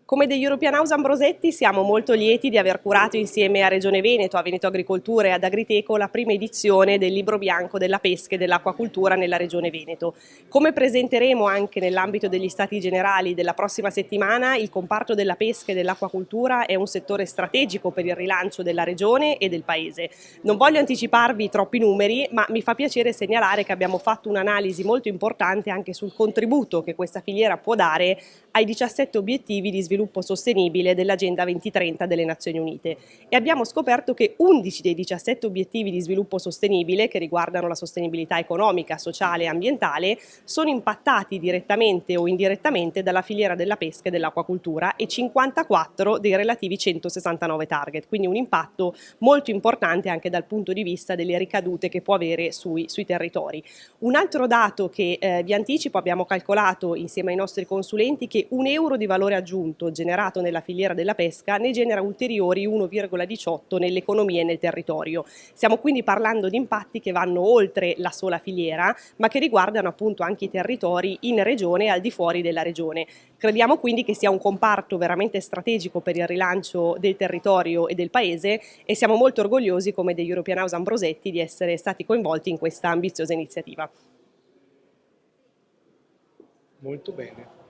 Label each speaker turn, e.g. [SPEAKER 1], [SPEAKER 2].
[SPEAKER 1] Come degli European House Ambrosetti siamo molto lieti di aver curato insieme a Regione Veneto, a Veneto Agricoltura e ad Agriteco la prima edizione del Libro Bianco della pesca e dell'acquacultura nella Regione Veneto. Come presenteremo anche nell'ambito degli Stati Generali della prossima settimana, il comparto della pesca e dell'acquacultura è un settore strategico per il rilancio della Regione e del Paese. Non voglio anticiparvi troppi numeri, ma mi fa piacere segnalare che abbiamo fatto un'analisi molto importante anche sul contributo che questa filiera può dare ai 17 obiettivi di sviluppo sostenibile dell'Agenda 2030 delle Nazioni Unite e abbiamo scoperto che 11 dei 17 obiettivi di sviluppo sostenibile che riguardano la sostenibilità economica, sociale e ambientale sono impattati direttamente o indirettamente dalla filiera della pesca e dell'acquacultura e 54 dei relativi 169 target, quindi un impatto molto importante anche dal punto di vista delle ricadute che può avere sui territori. Un altro dato che vi anticipo, abbiamo calcolato insieme ai nostri consulenti che un euro di valore aggiunto generato nella filiera della pesca ne genera ulteriori 1,18 nell'economia e nel territorio. Stiamo quindi parlando di impatti che vanno oltre la sola filiera, ma che riguardano appunto anche i territori in regione e al di fuori della regione. Crediamo quindi che sia un comparto veramente strategico per il rilancio del territorio e del paese e siamo molto orgogliosi come degli European House Ambrosetti di essere stati coinvolti in questa ambiziosa iniziativa.
[SPEAKER 2] Molto bene.